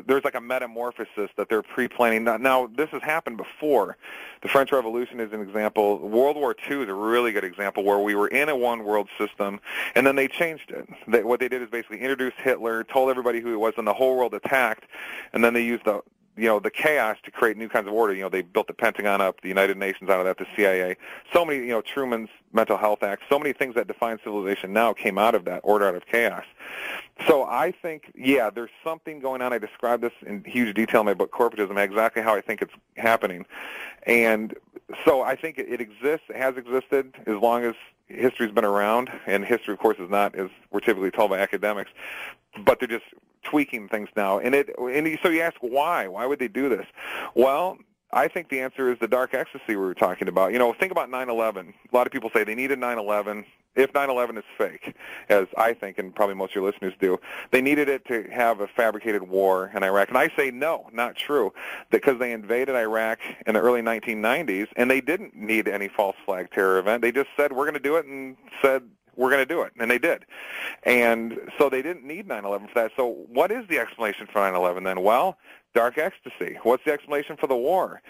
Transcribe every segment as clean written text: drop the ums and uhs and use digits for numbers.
there's like a metamorphosis that they're pre-planning. Now, this has happened before. The French Revolution is an example. World War II is a really good example where we were in a one-world system, and then they changed it. What they did is basically introduced Hitler, told everybody who he was, and the whole world attacked, and then they used the chaos to create new kinds of order. They built the Pentagon up, the United Nations out of that, the CIA. So many, Truman's Mental Health Act, so many things that define civilization now came out of that, order out of chaos. So I think, there's something going on. I describe this in huge detail in my book, Corporatism, exactly how I think it's happening. And so I think it exists, it has existed as long as history's been around, and history, of course, is not as we're typically told by academics, but they're just tweaking things now. So you ask why? Why would they do this? Well, I think the answer is the dark ecstasy we were talking about. Think about 9/11. A lot of people say they needed 9/11. If 9/11 is fake, as I think, and probably most of your listeners do, they needed it to have a fabricated war in Iraq. And I say no, not true, because they invaded Iraq in the early 1990s, and they didn't need any false flag terror event. They just said, we're going to do it, and said, we're going to do it, and they did. And so they didn't need 9/11 for that. So what is the explanation for 9/11 then? Well, dark ecstasy. What's the explanation for the war?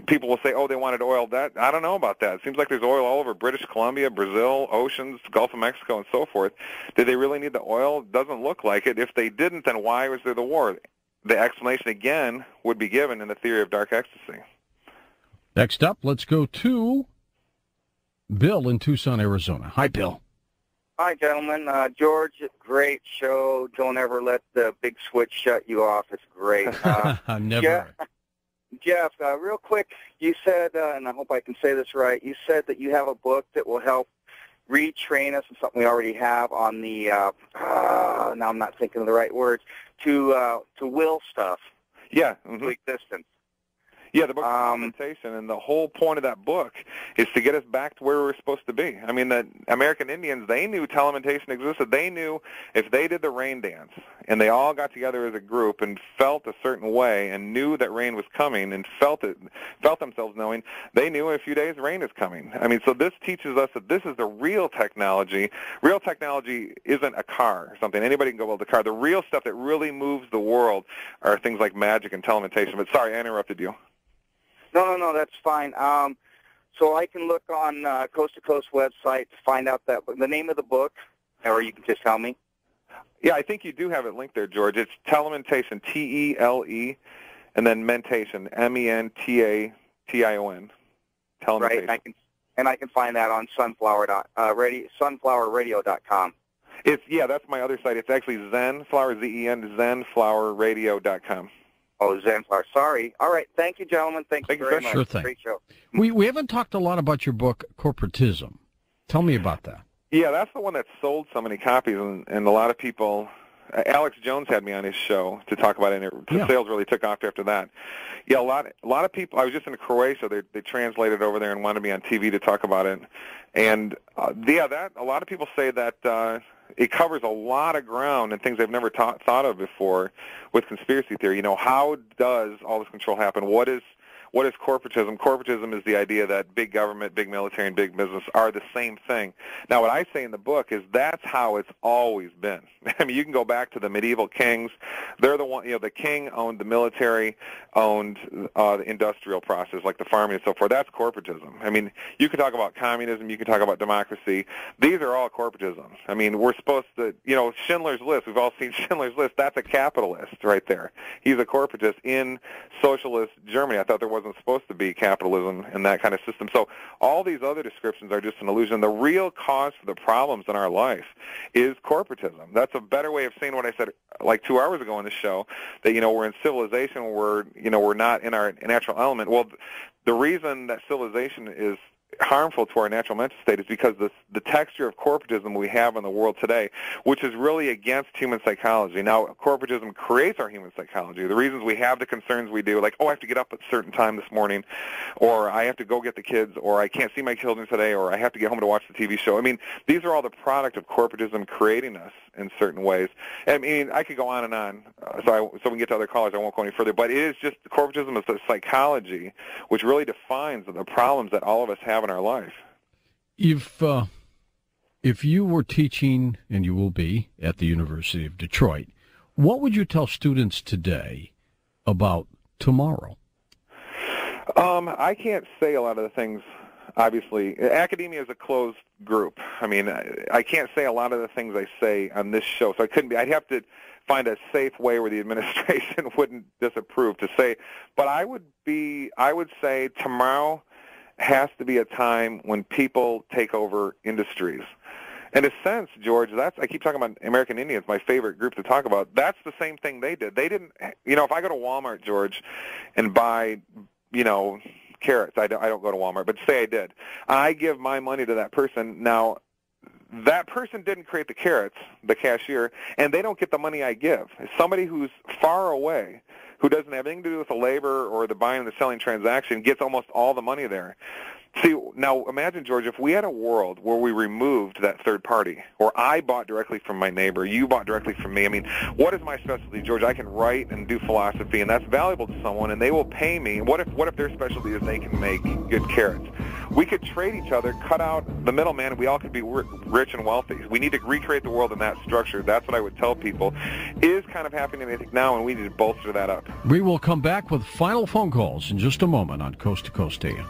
People will say, they wanted oil. I don't know about that. It seems like there's oil all over British Columbia, Brazil, oceans, Gulf of Mexico, and so forth. Did they really need the oil? Doesn't look like it. If they didn't, then why was there the war? The explanation, again, would be given in the theory of dark ecstasy. Next up, let's go to Bill in Tucson, Arizona. Hi, Bill. Hi, gentlemen. George, great show. Don't ever let the big switch shut you off. It's great. Never. Jeff, real quick, you said, and I hope I can say this right, you said that you have a book that will help retrain us in something we already have on the, now I'm not thinking of the right words, to will stuff. Yeah. To existence. Yeah, the book Telementation, and the whole point of that book is to get us back to where we were supposed to be. I mean, the American Indians, they knew telementation existed. They knew if they did the rain dance, and they all got together as a group and felt a certain way and knew that rain was coming and felt themselves knowing, they knew in a few days rain is coming. I mean, so this teaches us that this is the real technology. Real technology isn't a car or something. Anybody can go build a car. The real stuff that really moves the world are things like magic and telementation. But sorry, I interrupted you. No, that's fine. So I can look on Coast to Coast website to find out the name of the book, or you can just tell me. Yeah, I think you do have it linked there, George. It's Telementation, T-E-L-E, and then mentation, M-E-N-T-A-T-I-O-N. Telementation. Right, and I can find that on sunflowerradio.com. That's my other site. It's actually Zenflower, Z-E-N, zenflowerradio.com. Oh, Zenflower. Sorry. All right. Thank you, gentlemen. Thank you very much. Sure thing. Great show. We haven't talked a lot about your book, Corporatism. Tell me about that. Yeah, that's the one that sold so many copies, and a lot of people. Alex Jones had me on his show to talk about it, and the sales really took off after that. Yeah, a lot of people. I was just in Croatia. They translated over there and wanted me on TV to talk about it, and a lot of people say that it covers a lot of ground and things they've never thought of before with conspiracy theory. How does all this control happen? What is corporatism? Corporatism is the idea that big government, big military, and big business are the same thing. Now, what I say in the book is that's how it's always been. I mean, you can go back to the medieval kings. They're the one, the king owned the military, owned the industrial process, like the farming and so forth. That's corporatism. I mean, you can talk about communism, you can talk about democracy. These are all corporatism. I mean, we're supposed to, Schindler's List, we've all seen Schindler's List. That's a capitalist right there. He's a corporatist in socialist Germany. I thought there wasn't supposed to be capitalism in that kind of system. So all these other descriptions are just an illusion. The real cause for the problems in our life is corporatism. That's a better way of saying what I said like 2 hours ago on the show, that we're in civilization, we're not in our natural element. Well, the reason that civilization is harmful to our natural mental state is because the texture of corporatism we have in the world today, which is really against human psychology. Now, corporatism creates our human psychology. The reasons we have the concerns we do, like, I have to get up at a certain time this morning, or I have to go get the kids, or I can't see my children today, or I have to get home to watch the TV show. I mean, these are all the product of corporatism creating us in certain ways. I mean, I could go on and on, so we can get to other callers. I won't go any further. But it is just, corporatism is the psychology which really defines the problems that all of us have in our life. If you were teaching, and you will be, at the University of Detroit, What would you tell students today about tomorrow? I can't say a lot of the things. Obviously, academia is a closed group. I mean, I can't say a lot of the things I say on this show, so I couldn't be. I'd have to find a safe way where the administration wouldn't disapprove to say. But I would say tomorrow has to be a time when people take over industries. In a sense, George, I keep talking about American Indians, my favorite group to talk about. That's the same thing they did. They didn't, if I go to Walmart, George, and buy, carrots. I don't go to Walmart, but say I did. I give my money to that person. Now, that person didn't create the carrots, the cashier, and they don't get the money I give. Somebody who's far away, who doesn't have anything to do with the labor or the buying and the selling transaction, gets almost all the money there. See, now imagine, George, if we had a world where we removed that third party, or I bought directly from my neighbor, you bought directly from me. I mean, what is my specialty, George? I can write and do philosophy, and that's valuable to someone, and they will pay me. What if their specialty is they can make good carrots? We could trade each other, cut out the middleman, and we all could be rich and wealthy. We need to recreate the world in that structure. That's what I would tell people. Is kind of happening, I think, now, and we need to bolster that up. We will come back with final phone calls in just a moment on Coast to Coast AM.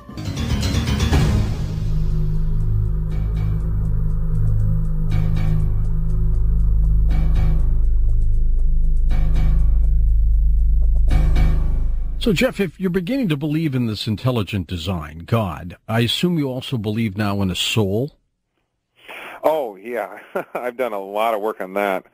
So, Jeff, if you're beginning to believe in this intelligent design, God, I assume you also believe now in a soul? Oh, yeah. I've done a lot of work on that.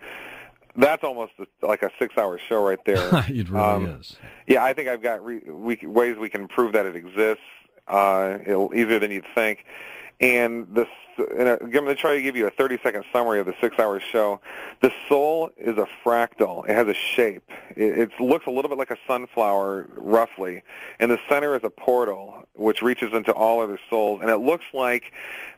That's almost like a 6-hour show right there. It really is. Yeah, I think I've got ways we can prove that it exists easier than you'd think. And I'm going to try to give you a 30-second summary of the 6-hour show. The soul is a fractal. It has a shape. It looks a little bit like a sunflower, roughly. And the center is a portal, which reaches into all other souls. And it looks like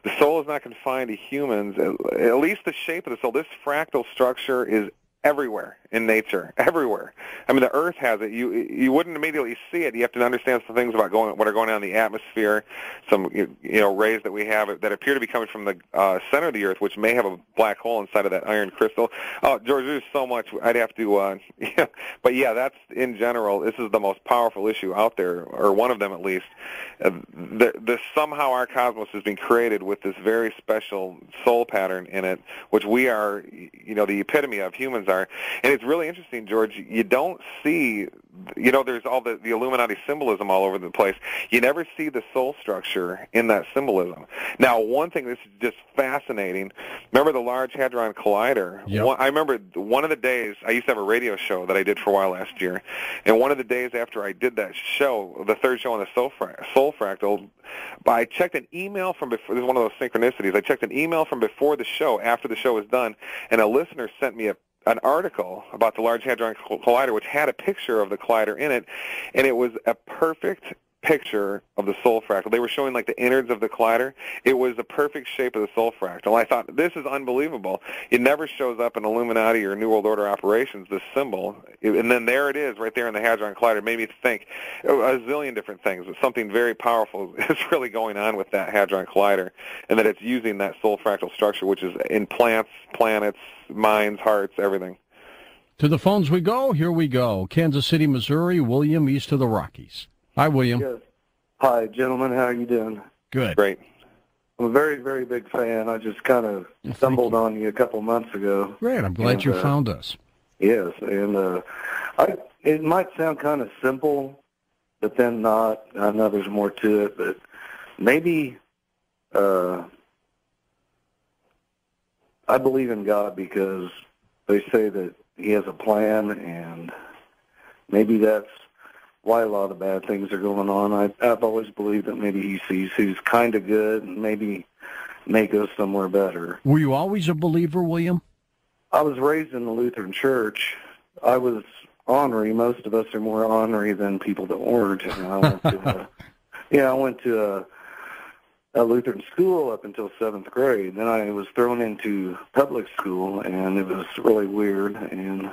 the soul is not confined to humans, at least the shape of the soul. This fractal structure is everywhere in nature, everywhere. I mean, the Earth has it. You wouldn't immediately see it. You have to understand some things about what are going on in the atmosphere, some rays that we have that appear to be coming from the center of the Earth, which may have a black hole inside of that iron crystal. Oh, George, there's so much I'd have to. But yeah, that's in general. This is the most powerful issue out there, or one of them at least. Somehow our cosmos has been created with this very special soul pattern in it, which we are, the epitome of, humans are. And it's really interesting, George. You don't see, there's all the Illuminati symbolism all over the place. You never see the soul structure in that symbolism. Now, one thing that's just fascinating, remember the Large Hadron Collider? Yep. I remember one of the days, I used to have a radio show that I did for a while last year, and one of the days after I did that show, the third show on the Soul Fractal, I checked an email from before. This is one of those synchronicities. I checked an email from before the show, after the show was done, and a listener sent me an article about the Large Hadron Collider, which had a picture of the collider in it, and it was a perfect picture of the soul fractal. They were showing like the innards of the collider. It was the perfect shape of the soul fractal. I thought, this is unbelievable. It never shows up in Illuminati or New World Order operations, this symbol. And then there it is right there in the Hadron Collider. It made me think a zillion different things. Something very powerful is really going on with that Hadron Collider, and that it's using that soul fractal structure, which is in plants, planets, minds, hearts, everything. To the phones we go. Here we go. Kansas City, Missouri. William, east of the Rockies. Hi, William. Yes. Hi, gentlemen. How are you doing? Good. Great. I'm a very, very big fan. I just kind of stumbled on you a couple months ago. Great. I'm glad you found us. Yes, and it might sound kind of simple, but then not. I know there's more to it, but maybe I believe in God because they say that He has a plan, and maybe that's why a lot of bad things are going on. I've always believed that maybe He sees who's kind of good and maybe make us somewhere better. Were you always a believer, William? I was raised in the Lutheran Church. I was ornery. Most of us are more ornery than people that weren't. And I went to a Lutheran school up until 7th grade. Then I was thrown into public school, and it was really weird. And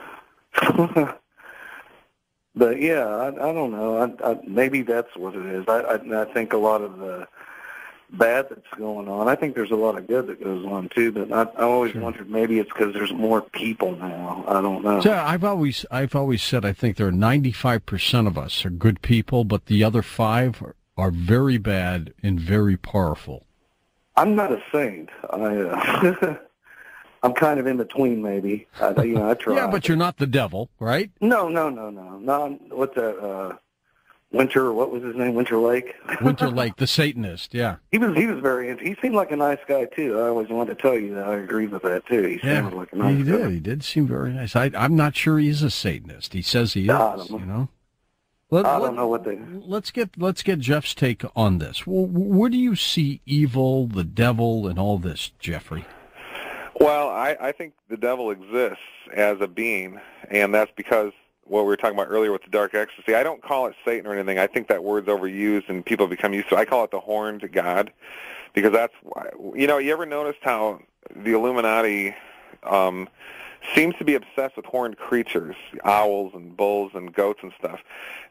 but yeah, I don't know. Maybe that's what it is. I think a lot of the bad that's going on. I think there's a lot of good that goes on too, but I always wondered maybe it's because there's more people now. I don't know. So I've always said I think there are 95% of us are good people, but the other 5 are very bad and very powerful. I'm not a saint. I'm kind of in between, maybe. I try. Yeah, but you're not the devil, right? No. What's that? What was his name? Winter Lake. Winter Lake, the Satanist. Yeah. He was he seemed like a nice guy too. I always wanted to tell you that I agree with that too. He sounded like a nice guy. He did seem very nice. I'm not sure he's a Satanist. He says he is. I don't know. I don't know what they. Let's get Jeff's take on this. Where do you see evil, the devil, and all this, Jeffrey? Well, I think the devil exists as a being, and that's because what we were talking about earlier with the dark ecstasy. I don't call it Satan or anything. I think that word's overused and people become used to it. I call it the horned God, because that's why, you ever noticed how the Illuminati seems to be obsessed with horned creatures, owls and bulls and goats and stuff.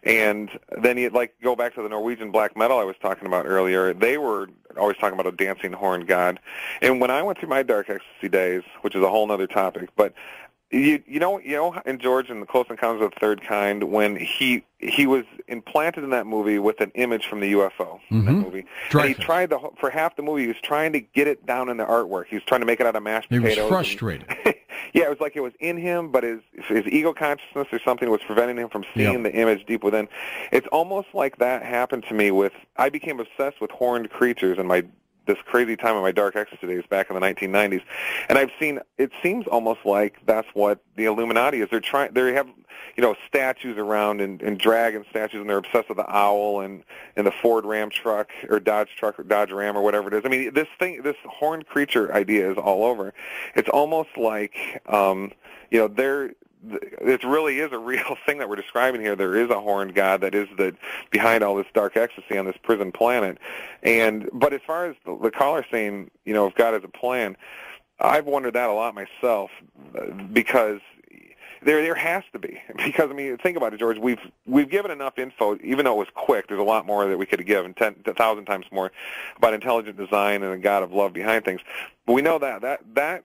And then you go back to the Norwegian black metal I was talking about earlier. They were always talking about a dancing horned god. And when I went through my dark ecstasy days, which is a whole other topic, but you know, in George in the Close Encounters of the Third Kind, when he was implanted in that movie with an image from the UFO in that movie, and he tried for half the movie, he was trying to get it down in the artwork. He was trying to make it out of mashed potatoes. He was frustrated. Yeah, it was like it was in him, but his ego consciousness or something was preventing him from seeing the image deep within. It's almost like that happened to me I became obsessed with horned creatures in this crazy time of my dark ecstasy days back in the 1990s, and it seems almost like that's what the Illuminati is. They have statues around and dragon statues, and they're obsessed with the owl and the Ford Ram truck or Dodge truck or Dodge Ram or whatever it is. I mean, this horned creature idea is all over. It's almost like it really is a real thing that we're describing here. There is a horned god that is behind all this dark ecstasy on this prison planet. But as far as the caller saying, if God has a plan, I've wondered that a lot myself, because there has to be. Because, think about it, George. We've given enough info, even though it was quick. There's a lot more that we could have given, 1,000 times more, about intelligent design and a God of love behind things. But we know that